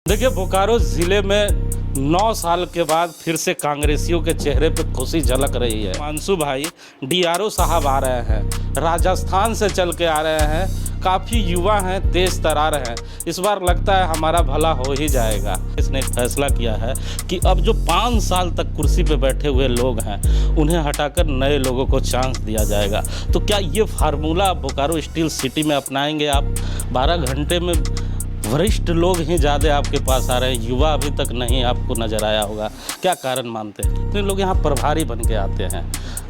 देखिए, बोकारो ज़िले में 9 साल के बाद फिर से कांग्रेसियों के चेहरे पे खुशी झलक रही है। हिमांशु भाई डीआरओ साहब आ रहे हैं, राजस्थान से चल के आ रहे हैं, काफ़ी युवा हैं, तेज़ तरार हैं। इस बार लगता है हमारा भला हो ही जाएगा। इसने एक फैसला किया है कि अब जो 5 साल तक कुर्सी पे बैठे हुए लोग हैं उन्हें हटाकर नए लोगों को चांस दिया जाएगा। तो क्या ये फार्मूला बोकारो स्टील सिटी में अपनाएंगे आप? 12 घंटे में वरिष्ठ लोग ही ज़्यादा आपके पास आ रहे हैं, युवा अभी तक नहीं आपको नज़र आया होगा। क्या कारण मानते हैं? इतने लोग यहाँ प्रभारी बन के आते हैं,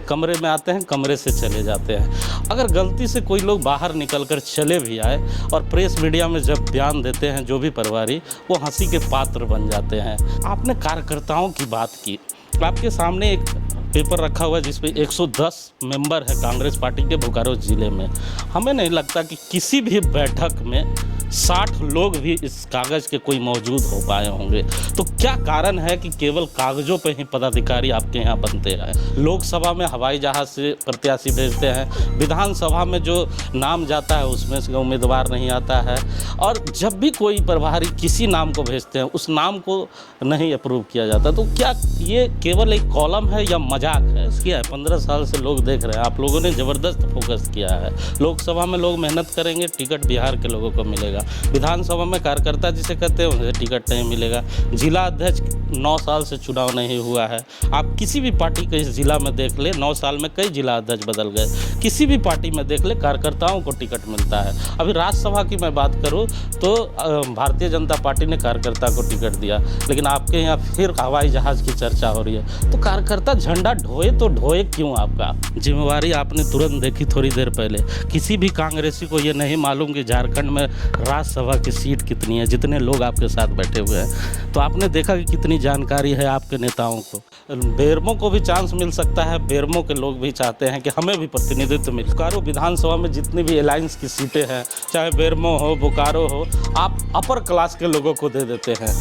कमरे में आते हैं, कमरे से चले जाते हैं। अगर गलती से कोई लोग बाहर निकल कर चले भी आए और प्रेस मीडिया में जब बयान देते हैं जो भी प्रभारी, वो हंसी के पात्र बन जाते हैं। आपने कार्यकर्ताओं की बात की, आपके सामने एक पेपर रखा हुआ है जिसपे 110 मेंबर है कांग्रेस पार्टी के बोकारो ज़िले में। हमें नहीं लगता कि किसी भी बैठक में 60 लोग भी इस कागज़ के कोई मौजूद हो पाए होंगे। तो क्या कारण है कि केवल कागज़ों पे ही पदाधिकारी आपके यहाँ बनते हैं? लोकसभा में हवाई जहाज़ से प्रत्याशी भेजते हैं, विधानसभा में जो नाम जाता है उसमें से उम्मीदवार नहीं आता है, और जब भी कोई प्रभारी किसी नाम को भेजते हैं उस नाम को नहीं अप्रूव किया जाता। तो क्या ये केवल एक कॉलम है या मजाक है? क्या है, 15 साल से लोग देख रहे हैं, आप लोगों ने ज़बरदस्त फोकस किया है। लोकसभा में लोग मेहनत करेंगे, टिकट बिहार के लोगों को मिलेगा। विधानसभा में कार्यकर्ता जिसे कहते हैं उन्हें टिकट नहीं मिलेगा। जिला अध्यक्ष 9 साल से चुनाव नहीं हुआ है। आप किसी भी पार्टी के इस जिला में देख ले, 9 साल में कई जिला अध्यक्ष बदल गए। किसी भी पार्टी में देख ले, कार्यकर्ताओं को टिकट मिलता है। अभी राज्यसभा की मैं बात करूं तो भारतीय जनता पार्टी ने कार्यकर्ता को टिकट दिया, लेकिन आपके यहाँ फिर हवाई जहाज़ की चर्चा हो रही है। तो कार्यकर्ता झंडा ढोए तो ढोए क्यों? आपका जिम्मेवारी आपने तुरंत देखी थोड़ी देर पहले। किसी भी कांग्रेसी को ये नहीं मालूम कि झारखंड में राज्यसभा की सीट कितनी है, जितने लोग आपके साथ बैठे हुए हैं। तो आपने देखा कि कितनी जानकारी है आपके नेताओं को। बेरमो को भी चांस मिल सकता है, बेरमो के लोग भी चाहते हैं कि हमें भी प्रतिनिधित्व मिले। बोकारो विधानसभा में जितनी भी अलायंस की सीटें हैं, चाहे बेरमो हो, बोकारो हो, आप अपर क्लास के लोगों को दे देते हैं।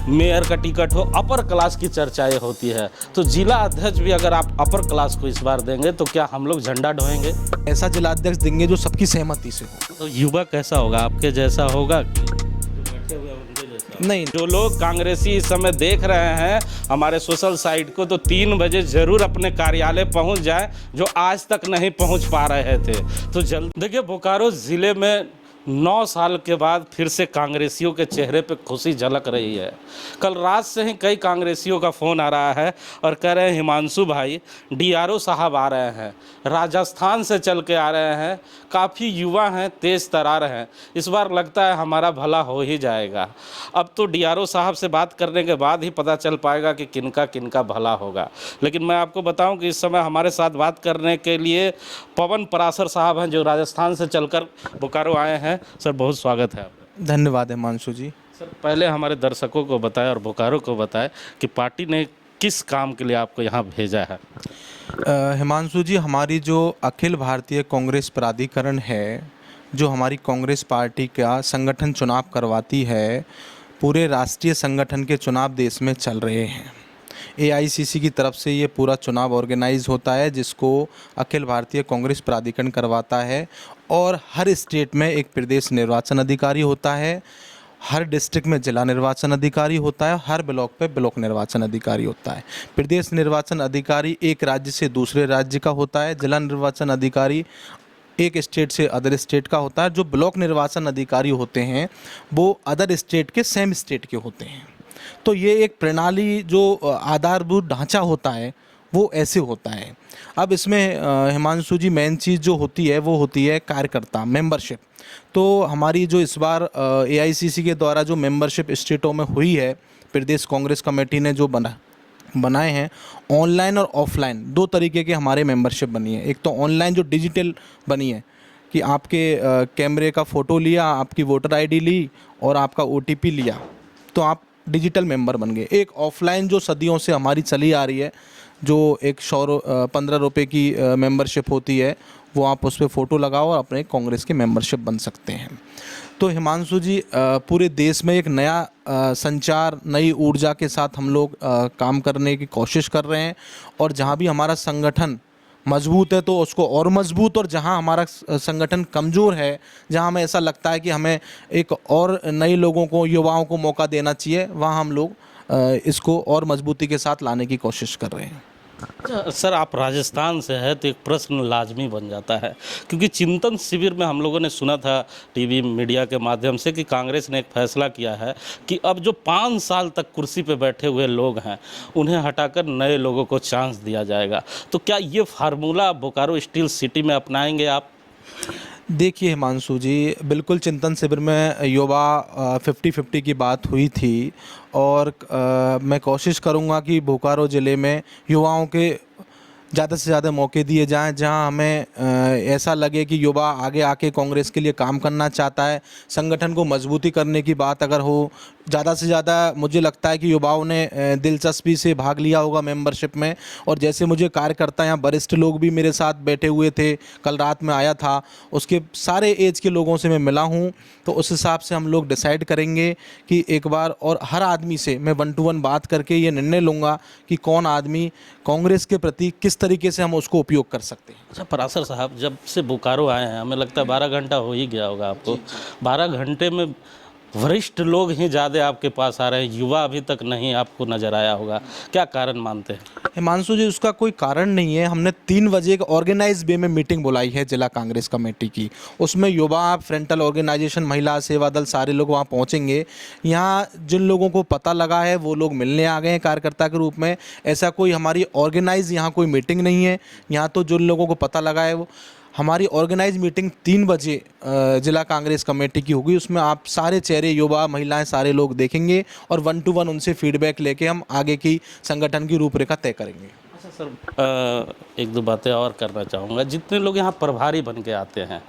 मेयर का टिकट हो, अपर क्लास की चर्चाएं होती है। तो जिला अध्यक्ष भी अगर आप अपर क्लास को इस बार देंगे तो क्या हम लोग झंडा ढोएंगे? ऐसा जिला अध्यक्ष देंगे जो सबकी सहमति से हो। तो युवा कैसा होगा? आपके जैसा होगा कि बैठे हुए उनके जैसा? नहीं, जो लोग कांग्रेसी इस समय देख रहे हैं हमारे सोशल साइट को, तो 3 बजे जरूर अपने कार्यालय पहुंच जाए, जो आज तक नहीं पहुंच पा रहे थे। तो जल्द देखिए, बोकारो ज़िले में 9 साल के बाद फिर से कांग्रेसियों के चेहरे पे खुशी झलक रही है। कल रात से ही कई कांग्रेसियों का फ़ोन आ रहा है और कह रहे हैं हिमांशु भाई डीआरओ साहब आ रहे हैं, राजस्थान से चल के आ रहे हैं, काफ़ी युवा हैं, तेज़ तरार हैं। इस बार लगता है हमारा भला हो ही जाएगा। अब तो डीआरओ साहब से बात करने के बाद ही पता चल पाएगा कि किनका किनका भला होगा। लेकिन मैं आपको बताऊं कि इस समय हमारे साथ बात करने के लिए पवन पराशर साहब हैं, जो राजस्थान से चलकर बोकारो आए हैं। सर, बहुत स्वागत है आपका। धन्यवाद हिमांशु जी। सर, पहले हमारे दर्शकों को बताएं और बोकारो को बताएं कि पार्टी ने किस काम के लिए आपको यहाँ भेजा है। हिमांशु जी, हमारी जो अखिल भारतीय कांग्रेस प्राधिकरण है, जो हमारी कांग्रेस पार्टी का संगठन चुनाव करवाती है, पूरे राष्ट्रीय संगठन के चुनाव देश में चल रहे हैं। एआईसीसी की तरफ से ये पूरा चुनाव ऑर्गेनाइज होता है, जिसको अखिल भारतीय कांग्रेस प्राधिकरण करवाता है। और हर स्टेट में एक प्रदेश निर्वाचन अधिकारी होता है, हर डिस्ट्रिक्ट में जिला निर्वाचन अधिकारी होता है, हर ब्लॉक पे ब्लॉक निर्वाचन अधिकारी होता है। प्रदेश निर्वाचन अधिकारी एक राज्य से दूसरे राज्य का होता है, जिला निर्वाचन अधिकारी एक स्टेट से अदर स्टेट का होता है। जो ब्लॉक निर्वाचन अधिकारी होते हैं वो अदर स्टेट के सेम स्टेट के होते हैं। तो ये एक प्रणाली, जो आधारभूत ढांचा होता है, वो ऐसे होता है। अब इसमें हिमांशु जी मेन चीज़ जो होती है वो होती है कार्यकर्ता, मेंबरशिप। तो हमारी जो इस बार एआईसीसी के द्वारा जो मेंबरशिप स्टेटों में हुई है, प्रदेश कांग्रेस कमेटी ने जो बनाए हैं, ऑनलाइन और ऑफलाइन 2 तरीके के हमारे मेंबरशिप बनी है। एक तो ऑनलाइन जो डिजिटल बनी है कि आपके कैमरे का फ़ोटो लिया, आपकी वोटर आईडी ली और आपका ओटीपी लिया, तो आप डिजिटल मेंबर बन गए। एक ऑफलाइन जो सदियों से हमारी चली आ रही है, जो एक 15 रुपये की मेंबरशिप होती है, वो आप उस पर फ़ोटो लगाओ और अपने कांग्रेस के मेंबरशिप बन सकते हैं। तो हिमांशु जी, पूरे देश में एक नया संचार, नई ऊर्जा के साथ हम लोग काम करने की कोशिश कर रहे हैं। और जहाँ भी हमारा संगठन मजबूत है तो उसको और मजबूत, और जहां हमारा संगठन कमज़ोर है, जहां हमें ऐसा लगता है कि हमें एक और नए लोगों को, युवाओं को मौका देना चाहिए, वहां हम लोग इसको और मजबूती के साथ लाने की कोशिश कर रहे हैं। अच्छा सर, आप राजस्थान से हैं तो एक प्रश्न लाजमी बन जाता है, क्योंकि चिंतन शिविर में हम लोगों ने सुना था टीवी मीडिया के माध्यम से कि कांग्रेस ने एक फैसला किया है कि अब जो 5 साल तक कुर्सी पे बैठे हुए लोग हैं उन्हें हटाकर नए लोगों को चांस दिया जाएगा। तो क्या ये फार्मूला बोकारो स्टील सिटी में अपनाएंगे आप? देखिए हिमांशु जी, बिल्कुल चिंतन शिविर में युवा 50-50 की बात हुई थी, और मैं कोशिश करूँगा कि बोकारो ज़िले में युवाओं के ज़्यादा से ज़्यादा मौके दिए जाएं, जहां हमें ऐसा लगे कि युवा आगे आके कांग्रेस के लिए काम करना चाहता है, संगठन को मजबूती करने की बात अगर हो, ज़्यादा से ज़्यादा मुझे लगता है कि युवाओं ने दिलचस्पी से भाग लिया होगा मेंबरशिप में। और जैसे मुझे कार्यकर्ता यहाँ वरिष्ठ लोग भी मेरे साथ बैठे हुए थे, कल रात में आया था, उसके सारे एज के लोगों से मैं मिला हूँ, तो उस हिसाब से हम लोग डिसाइड करेंगे कि एक बार, और हर आदमी से मैं 1 to 1 बात करके ये निर्णय लूँगा कि कौन आदमी कांग्रेस के प्रति किस तरीके से हम उसको उपयोग कर सकते हैं। अच्छा पराशर साहब, जब से बोकारो आए हैं हमें लगता है 12 घंटा हो ही गया होगा आपको। 12 घंटे में वरिष्ठ लोग ही ज़्यादा आपके पास आ रहे हैं, युवा अभी तक नहीं आपको नज़र आया होगा, क्या कारण मानते हैं? हिमांशु जी, उसका कोई कारण नहीं है। हमने 3 बजे एक ऑर्गेनाइज वे में मीटिंग बुलाई है जिला कांग्रेस कमेटी की, उसमें युवा, फ्रंटल ऑर्गेनाइजेशन, महिला सेवा दल, सारे लोग वहाँ पहुँचेंगे। यहाँ जिन लोगों को पता लगा है वो लोग मिलने आ गए हैं कार्यकर्ता के रूप में। ऐसा कोई हमारी ऑर्गेनाइज यहाँ कोई मीटिंग नहीं है। यहाँ तो जिन लोगों को पता लगा है वो, हमारी ऑर्गेनाइज मीटिंग 3 बजे जिला कांग्रेस कमेटी की होगी। उसमें आप सारे चेहरे, युवा, महिलाएं, सारे लोग देखेंगे, और 1 to 1 उनसे फीडबैक लेके हम आगे की संगठन की रूपरेखा तय करेंगे। अच्छा सर, एक दो बातें और करना चाहूँगा। जितने लोग यहाँ प्रभारी बन के आते हैं,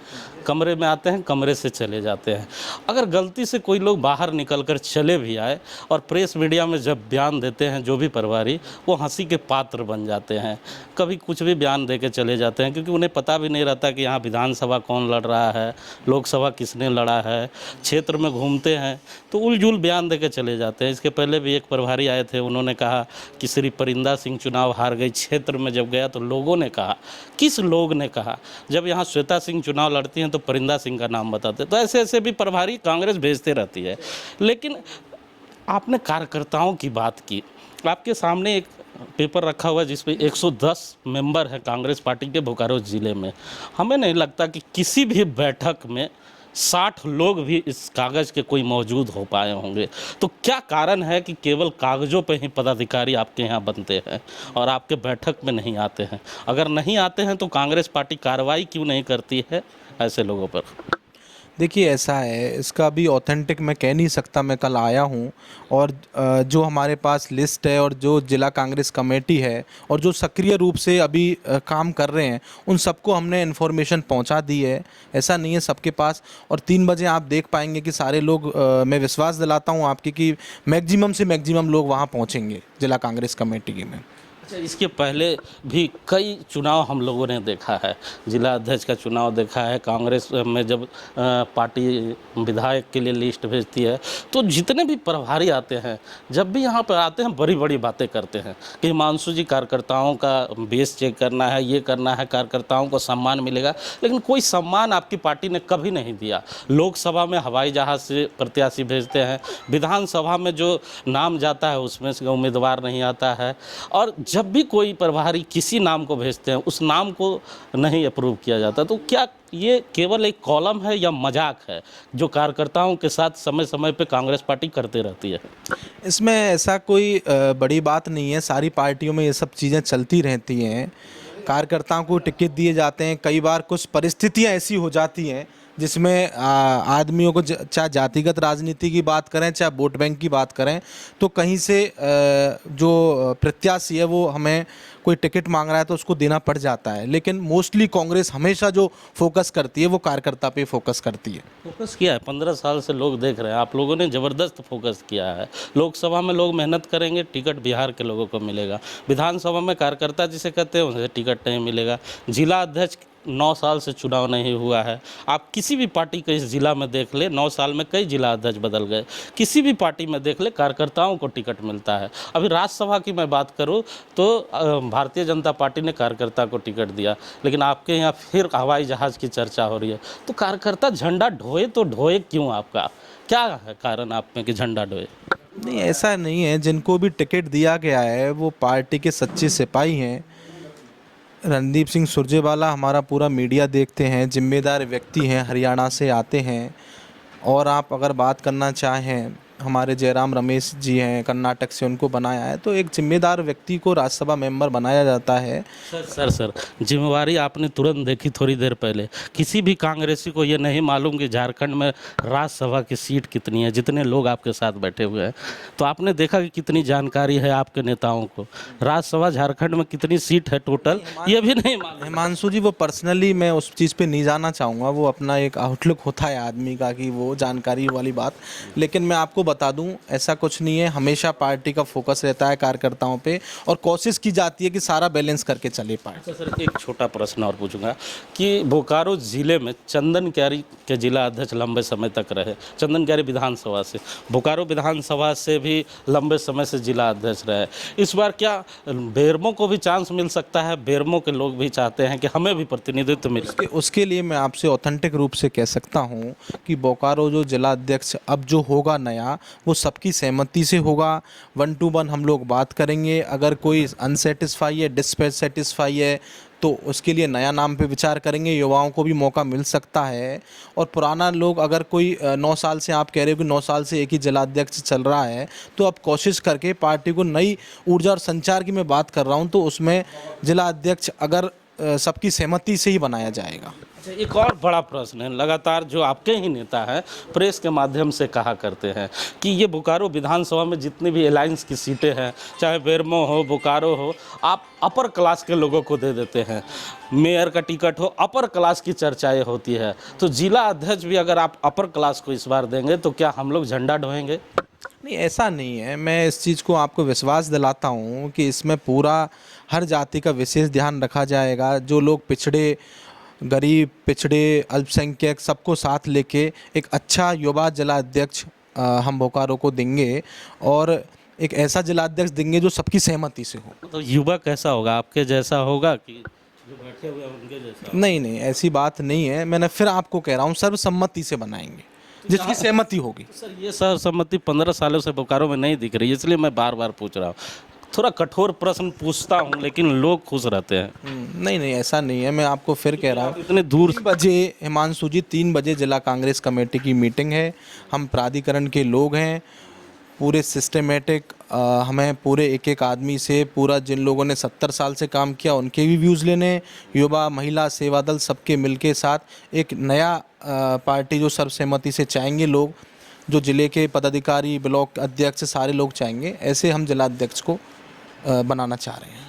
कमरे में आते हैं, कमरे से चले जाते हैं, अगर गलती से कोई लोग बाहर निकल कर चले भी आए और प्रेस मीडिया में जब बयान देते हैं जो भी प्रभारी, वो हंसी के पात्र बन जाते हैं। कभी कुछ भी बयान दे के चले जाते हैं, क्योंकि उन्हें पता भी नहीं रहता कि यहाँ विधानसभा कौन लड़ रहा है, लोकसभा किसने लड़ा है। क्षेत्र में घूमते हैं तो उलझुल बयान दे के चले जाते हैं। इसके पहले भी एक प्रभारी आए थे, उन्होंने कहा कि श्री परिंदा सिंह चुनाव हार गई। क्षेत्र में जब गया तो लोगों ने कहा, किस लोग ने कहा, जब यहाँ श्वेता सिंह चुनाव लड़ती हैं तो परिंदा सिंह का नाम बताते। तो ऐसे ऐसे भी प्रभारी कांग्रेस भेजते रहती है। लेकिन आपने कार्यकर्ताओं की बात की, आपके सामने एक पेपर रखा हुआ है जिसमें 110 मेंबर हैं कांग्रेस पार्टी के बोकारो ज़िले में। हमें नहीं लगता कि किसी भी बैठक में 60 लोग भी इस कागज़ के कोई मौजूद हो पाए होंगे। तो क्या कारण है कि केवल कागज़ों पे ही पदाधिकारी आपके यहाँ बनते हैं और आपके बैठक में नहीं आते हैं? अगर नहीं आते हैं तो कांग्रेस पार्टी कार्रवाई क्यों नहीं करती है ऐसे लोगों पर? देखिए ऐसा है, इसका भी ऑथेंटिक मैं कह नहीं सकता। मैं कल आया हूँ, और जो हमारे पास लिस्ट है, और जो जिला कांग्रेस कमेटी है, और जो सक्रिय रूप से अभी काम कर रहे हैं, उन सबको हमने इन्फॉर्मेशन पहुँचा दी है। ऐसा नहीं है सबके पास। और 3 बजे आप देख पाएंगे कि सारे लोग, मैं विश्वास दिलाता हूँ आपकी कि मैक्सिमम से मैक्सिमम लोग वहाँ पहुँचेंगे जिला कांग्रेस कमेटी में। अच्छा, इसके पहले भी कई चुनाव हम लोगों ने देखा है। जिला अध्यक्ष का चुनाव देखा है। कांग्रेस में जब पार्टी विधायक के लिए लिस्ट भेजती है तो जितने भी प्रभारी आते हैं, जब भी यहाँ पर आते हैं बड़ी बड़ी बातें करते हैं कि हिमांशु जी, कार्यकर्ताओं का बेस चेक करना है, ये करना है, कार्यकर्ताओं को सम्मान मिलेगा। लेकिन कोई सम्मान आपकी पार्टी ने कभी नहीं दिया। लोकसभा में हवाई जहाज़ से प्रत्याशी भेजते हैं, विधानसभा में जो नाम जाता है उसमें से उम्मीदवार नहीं आता है, और जब भी कोई प्रभारी किसी नाम को भेजते हैं उस नाम को नहीं अप्रूव किया जाता। तो क्या ये केवल एक कॉलम है या मजाक है जो कार्यकर्ताओं के साथ समय समय पे कांग्रेस पार्टी करते रहती है? इसमें ऐसा कोई बड़ी बात नहीं है। सारी पार्टियों में ये सब चीज़ें चलती रहती हैं। कार्यकर्ताओं को टिकट दिए जाते हैं। कई बार कुछ परिस्थितियां ऐसी हो जाती हैं जिसमें आदमियों को, चाहे जातिगत राजनीति की बात करें, चाहे वोट बैंक की बात करें, तो कहीं से जो प्रत्याशी है वो हमें कोई टिकट मांग रहा है तो उसको देना पड़ जाता है। लेकिन मोस्टली कांग्रेस हमेशा जो फोकस करती है वो कार्यकर्ता पे फोकस करती है। फोकस किया है, 15 साल से लोग देख रहे हैं। आप लोगों ने ज़बरदस्त फोकस किया है। लोकसभा में लोग मेहनत करेंगे, टिकट बिहार के लोगों को मिलेगा। विधानसभा में कार्यकर्ता जिसे कहते हैं उन्हें टिकट नहीं मिलेगा। जिला अध्यक्ष 9 साल से चुनाव नहीं हुआ है। आप किसी भी पार्टी के इस ज़िला में देख ले, 9 साल में कई जिला अध्यक्ष बदल गए। किसी भी पार्टी में देख ले, कार्यकर्ताओं को टिकट मिलता है। अभी राज्यसभा की मैं बात करूं तो भारतीय जनता पार्टी ने कार्यकर्ता को टिकट दिया, लेकिन आपके यहाँ फिर हवाई जहाज़ की चर्चा हो रही है। तो कार्यकर्ता झंडा ढोए तो ढोए क्यों? आपका क्या है कारण आप में कि झंडा ढोए? नहीं, ऐसा नहीं है। जिनको भी टिकट दिया गया है वो पार्टी के सच्चे सिपाही हैं। रणदीप सिंह सुरजेवाला हमारा पूरा मीडिया देखते हैं, जिम्मेदार व्यक्ति हैं, हरियाणा से आते हैं। और आप अगर बात करना चाहें, हमारे जयराम रमेश जी हैं, कर्नाटक से, उनको बनाया है। तो एक जिम्मेदार व्यक्ति को राज्यसभा मेंबर बनाया जाता है। सर जिम्मेवारी आपने तुरंत देखी थोड़ी देर पहले। किसी भी कांग्रेसी को ये नहीं मालूम कि झारखंड में राज्यसभा की सीट कितनी है, जितने लोग आपके साथ बैठे हुए हैं। तो आपने देखा कि कितनी जानकारी है आपके नेताओं को। राज्यसभा झारखंड में कितनी सीट है टोटल, ये भी नहीं मालूम। हिमांशु जी, वो पर्सनली मैं उस चीज़ पे नहीं जाना चाहूँगा। वो अपना एक आउटलुक होता है आदमी का कि वो जानकारी वाली बात। लेकिन मैं आपको बता दूं, ऐसा कुछ नहीं है। हमेशा पार्टी का फोकस रहता है कार्यकर्ताओं पे और कोशिश की जाती है कि सारा बैलेंस करके चले पार्टी। सर एक छोटा प्रश्न और पूछूंगा कि बोकारो ज़िले में चंदन क्यारी के जिला अध्यक्ष लंबे समय तक रहे। चंदन क्यारी विधानसभा से, बोकारो विधानसभा से भी लंबे समय से जिला अध्यक्ष रहे। इस बार क्या बेरमो को भी चांस मिल सकता है? बेरमो के लोग भी चाहते हैं कि हमें भी प्रतिनिधित्व मिले। उसके लिए मैं आपसे ऑथेंटिक रूप से कह सकता हूँ कि बोकारो जो जिला अध्यक्ष अब जो होगा नया, वो सबकी सहमति से होगा। 1 to 1 हम लोग बात करेंगे। अगर कोई अनसेटिस्फाई है, डिससेटिस्फाई है, तो उसके लिए नया नाम पे विचार करेंगे। युवाओं को भी मौका मिल सकता है। और पुराना लोग, अगर कोई 9 साल से, आप कह रहे हो कि 9 साल से एक ही जिला अध्यक्ष चल रहा है, तो अब कोशिश करके पार्टी को नई ऊर्जा और संचार की मैं बात कर रहा हूँ, तो उसमें जिला अध्यक्ष अगर सबकी सहमति से ही बनाया जाएगा। एक और बड़ा प्रश्न है, लगातार जो आपके ही नेता हैं प्रेस के माध्यम से कहा करते हैं कि ये बोकारो विधानसभा में जितनी भी अलायंस की सीटें हैं, चाहे बेरमो हो, बोकारो हो, आप अपर क्लास के लोगों को दे देते हैं। मेयर का टिकट हो, अपर क्लास की चर्चाएं होती है। तो जिला अध्यक्ष भी अगर आप अपर क्लास को इस बार देंगे तो क्या हम लोग झंडा ढोएंगे? नहीं, ऐसा नहीं है। मैं इस चीज़ को आपको विश्वास दिलाता हूँ कि इसमें पूरा हर जाति का विशेष ध्यान रखा जाएगा। जो लोग पिछड़े, गरीब, पिछड़े, अल्पसंख्यक, सबको साथ लेके एक अच्छा युवा जिला अध्यक्ष हम बोकारो को देंगे और एक ऐसा जिला अध्यक्ष देंगे जो सबकी सहमति से हो। तो युवा कैसा होगा? आपके जैसा होगा कि जो बैठे हुए हैं उनके जैसा? नहीं, ऐसी बात नहीं है। मैंने फिर आपको कह रहा हूँ, सर्वसम्मति से बनाएंगे, जिसकी सहमति होगी। सर ये सर्वसम्मति 15 सालों से बोकारो में नहीं दिख रही, इसलिए मैं बार बार पूछ रहा हूँ। थोड़ा कठोर प्रश्न पूछता हूँ लेकिन लोग खुश रहते हैं। नहीं, ऐसा नहीं है। मैं आपको फिर कह रहा हूँ, इतने दूर 3 बजे, हिमांशु जी, 3 बजे जिला कांग्रेस कमेटी की मीटिंग है। हम प्राधिकरण के लोग हैं, पूरे सिस्टमेटिक, हमें पूरे एक आदमी से, पूरा जिन लोगों ने 70 साल से काम किया उनके भी व्यूज़ लेने, युवा, महिला, सेवा दल, सबके मिलके साथ एक नया पार्टी जो सर्वसम्मति से चाहेंगे लोग, जो जिले के पदाधिकारी, ब्लॉक अध्यक्ष, सारे लोग चाहेंगे, ऐसे हम जिला अध्यक्ष को बनाना चाह रहे हैं।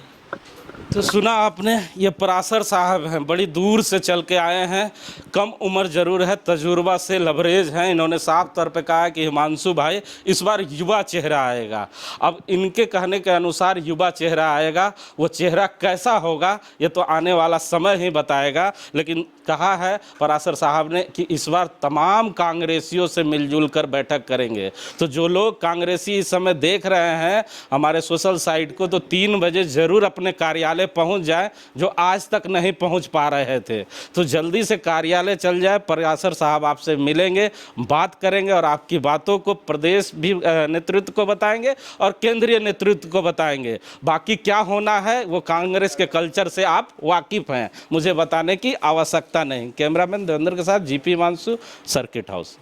तो सुना आपने, ये पराशर साहब हैं, बड़ी दूर से चल के आए हैं। कम उम्र जरूर है, तजुर्बा से लबरेज हैं। इन्होंने साफ तौर पे कहा कि हिमांशु भाई इस बार युवा चेहरा आएगा। अब इनके कहने के अनुसार युवा चेहरा आएगा, वो चेहरा कैसा होगा ये तो आने वाला समय ही बताएगा। लेकिन कहा है पराशर साहब ने कि इस बार तमाम कांग्रेसियों से मिलजुल कर बैठक करेंगे। तो जो लोग कांग्रेसी इस समय देख रहे हैं हमारे सोशल साइट को, तो 3 बजे ज़रूर अपने कार्यालय पहुंच जाए, जो आज तक नहीं पहुंच पा रहे थे। तो जल्दी से कार्यालय चल जाए। पराशर साहब आपसे मिलेंगे, बात करेंगे और आपकी बातों को प्रदेश भी नेतृत्व को बताएंगे और केंद्रीय नेतृत्व को बताएंगे। बाकी क्या होना है वो कांग्रेस के कल्चर से आप वाकिफ़ हैं, मुझे बताने की आवश्यकता नहीं। कैमरामैन देवेंद्र के साथ जीपी हिमांशु, सर्किट हाउस।